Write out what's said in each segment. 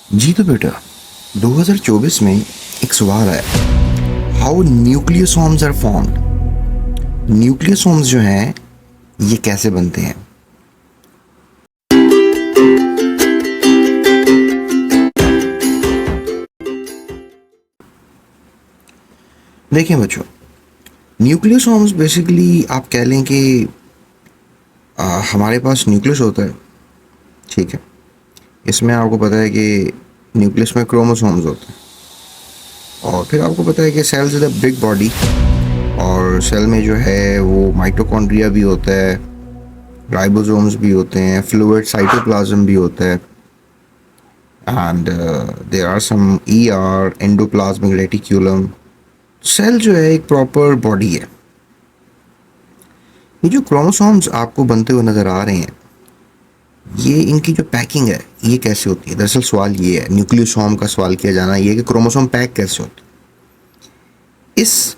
जी तो बेटा, 2024 में एक सवाल आया, how nucleosomes are formed. Nucleosomes जो हैं ये कैसे बनते हैं। देखिए बच्चों, न्यूक्लियोसोम्स बेसिकली आप कह लें कि हमारे पास न्यूक्लियस होता है, ठीक है। इसमें आपको पता है कि न्यूक्लियस में क्रोमोसोम्स होते हैं, और फिर आपको पता है कि cells is a big body, और सेल में जो है वो माइटोकॉन्ड्रिया भी होता है, राइबोसोम्स भी होते हैं, फ्लूइड साइटोप्लाज्म भी होता है, and there are some ER endoplasmic reticulum. Cell जो है एक प्रॉपर बॉडी है। ये जो क्रोमोसोम्स आपको बनते हुए नज़र आ रहे हैं, ये इनकी जो पैकिंग है ये कैसे होती है। दरअसल सवाल ये है, न्यूक्लियोसोम का सवाल किया जाना ये है कि क्रोमोसोम पैक कैसे होते हैं। इस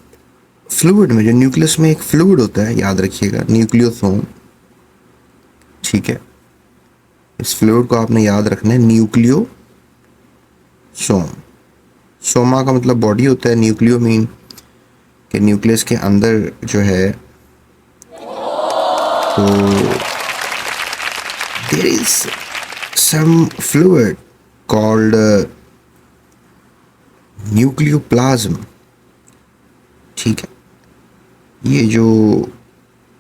फ्लूइड में, जो न्यूक्लियस में एक फ्लूइड होता है, याद रखिएगा, न्यूक्लियोसोम, ठीक है। इस फ्लूइड को आपने याद रखना है, न्यूक्लियोसोम। सोमा का मतलब बॉडी होता है, न्यूक्लियो मीन कि न्यूक्लियस के अंदर जो है, तो there is some fluid called nucleoplasm, ठीक है। ये जो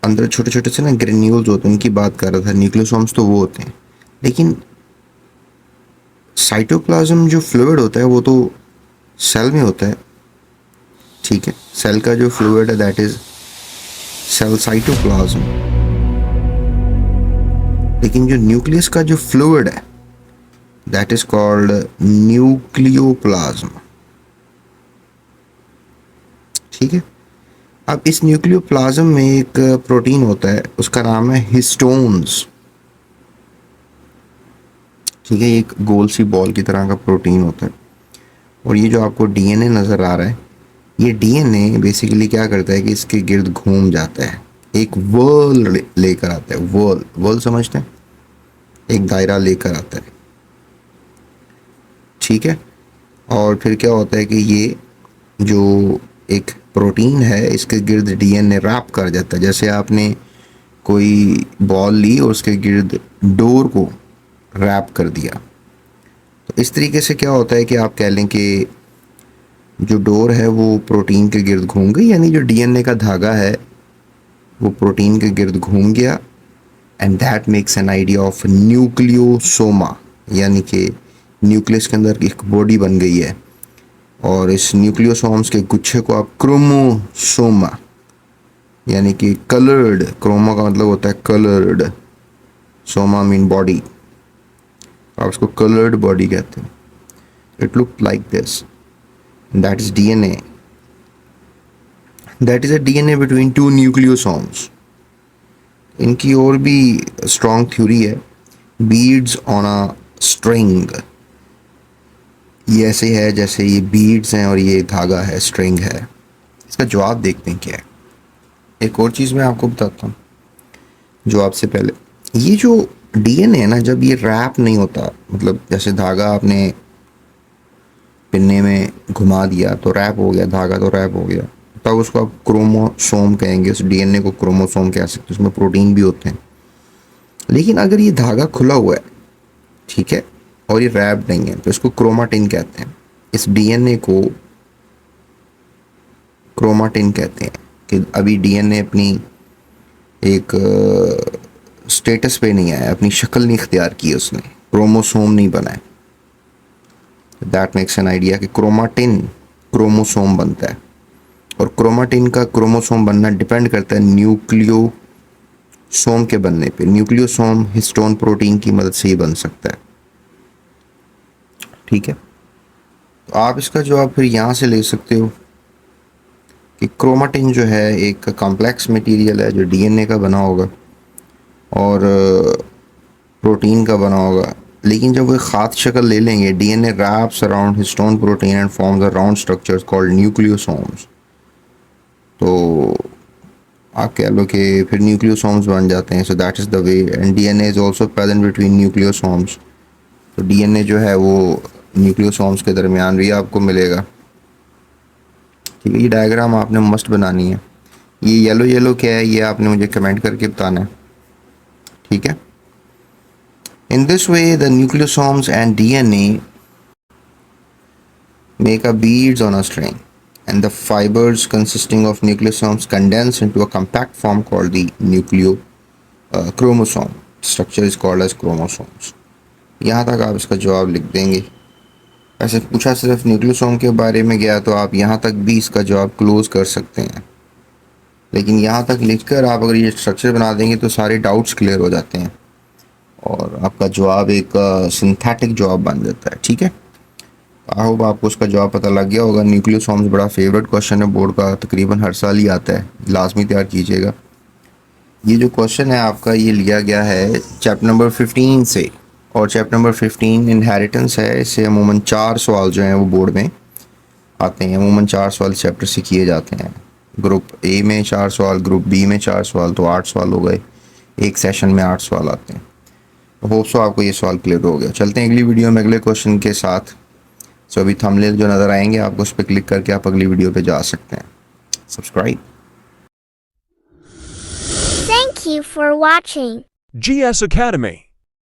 अंदर छोटे छोटे से ना ग्रेन्यूल्स होते हैं, उनकी बात कर रहा था। न्यूक्लियोसोम्स तो वो होते हैं, लेकिन साइटोप्लाज्म जो फ्लूइड होता है वो तो सेल में होता है, ठीक है। सेल का जो फ्लूइड है दैट इज सेल साइटोप्लाज्म, लेकिन जो न्यूक्लियस का जो फ्लूइड है दैट इज कॉल्ड न्यूक्लियोप्लाज्म, ठीक है। अब इस न्यूक्लियोप्लाज्म में एक प्रोटीन होता है, उसका नाम है हिस्टोन्स, ठीक है। एक गोल सी बॉल की तरह का प्रोटीन होता है, और ये जो आपको डीएनए नज़र आ रहा है, ये डीएनए बेसिकली क्या करता है कि इसके गिर्द घूम जाता है, एक वर्ल लेकर आता है। वर्ल, वर्ल समझते हैं, एक दायरा लेकर आता है, ठीक है। और फिर क्या होता है कि ये जो एक प्रोटीन है इसके गिर्द डीएनए रैप कर जाता है। जैसे आपने कोई बॉल ली और उसके गिर्द डोर को रैप कर दिया, तो इस तरीके से क्या होता है कि आप कह लें कि जो डोर है वो प्रोटीन के गिर्द घूम गई, यानी जो डीएनए का धागा है वो प्रोटीन के गिर्द घूम गया, and that makes an idea of nucleosome, यानी कि न्यूक्लियस के अंदर एक बॉडी बन गई है। और इस न्यूक्लियोसोम्स के गुच्छे को आप क्रोमोसोमा, यानी कि कलर्ड, क्रोमा का मतलब होता है कलर्ड, सोमा मीन बॉडी, आप उसको कलर्ड बॉडी कहते हैं। It look like this, that is DNA, that is a DNA between two nucleosomes. इनकी और भी स्ट्रॉन्ग थ्योरी है, बीड्स ऑन अ स्ट्रिंग। ये ऐसे है जैसे ये बीड्स हैं और ये धागा है, स्ट्रिंग है। इसका जवाब देखते हैं क्या है। एक और चीज़ मैं आपको बताता हूँ जवाब से पहले, ये जो डीएनए है ना, जब ये रैप नहीं होता, मतलब जैसे धागा आपने पिन्ने में घुमा दिया तो रैप हो गया, धागा तो रैप हो गया, तब उसको आप क्रोमोसोम कहेंगे। उस डीएनए को क्रोमोसोम कह सकते हैं, उसमें प्रोटीन भी होते हैं। लेकिन अगर ये धागा खुला हुआ है, ठीक है, और ये रैप नहीं है, तो इसको क्रोमाटिन कहते हैं। इस डीएनए को क्रोमाटिन कहते हैं कि अभी डीएनए अपनी एक स्टेटस पे नहीं आया, अपनी शक्ल नहीं इख्तियार की उसने, क्रोमोसोम नहीं बना है। दैट मेक्स एन आइडिया कि क्रोमाटिन क्रोमोसोम बनता है, और क्रोमाटिन का क्रोमोसोम बनना डिपेंड करता है न्यूक्लियोसोम के बनने पे। न्यूक्लियोसोम हिस्टोन प्रोटीन की मदद से ही बन सकता है, ठीक है। तो आप इसका जवाब फिर यहाँ से ले सकते हो कि क्रोमाटिन जो है एक कॉम्प्लेक्स मटेरियल है जो डीएनए का बना होगा और प्रोटीन का बना होगा, लेकिन जब वो ख़ास शक्ल ले लेंगे, DNA wraps around histone protein and forms a round structures called nucleosomes, तो आप कह लो कि फिर न्यूक्लियोसोम्स बन जाते हैं। So that is the way, and DNA is also present between nucleosomes. तो डीएनए जो है वो न्यूक्लियोसोम्स के दरमियान भी आपको मिलेगा। ठीक है, ये डायग्राम आपने मस्ट बनानी है। ये येलो येलो क्या है ये आपने मुझे कमेंट करके बताना है। ठीक है, in this way the nucleosomes and DNA make a beads on a string, and the fibers consisting of nucleosomes condense into a compact form called the chromosome. Structure is called as chromosomes. यहाँ तक आप इसका जवाब लिख देंगे। ऐसे पूछा सिर्फ न्यूक्लियोसोम के बारे में गया तो आप यहाँ तक भी इसका जवाब क्लोज कर सकते हैं, लेकिन यहाँ तक लिखकर आप अगर ये स्ट्रक्चर बना देंगे तो सारे डाउट्स क्लियर हो जाते हैं और आपका जवाब एक सिंथेटिक जवाब बन जाता है। ठीक है, आई होप आपको उसका जवाब पता लग गया होगा। न्यूक्लियोसोम्स बड़ा फेवरेट क्वेश्चन है बोर्ड का, तकरीबन हर साल ही आता है, लाजमी तैयार कीजिएगा। ये जो क्वेश्चन है आपका ये लिया गया है चैप्टर नंबर 15 से, और चैप्टर नंबर 15 इनहेरिटेंस है। इससे अमूमन 4 सवाल जो हैं वो बोर्ड में आते हैं। अमूमन 4 सवाल चैप्टर से किए जाते हैं। ग्रुप ए में 4 सवाल, ग्रुप बी में 4 सवाल, तो 8 सवाल हो गए। एक सेशन में 8 सवाल आते हैं। होप सो आपको ये सवाल क्लियर हो गया। चलते हैं अगली वीडियो में अगले क्वेश्चन के साथ। सो अभी थंबनेल जो नज़र आएंगे आपको उस पर क्लिक करके आप अगली वीडियो पे जा सकते हैं। Subscribe. Thank you for watching. GS Academy.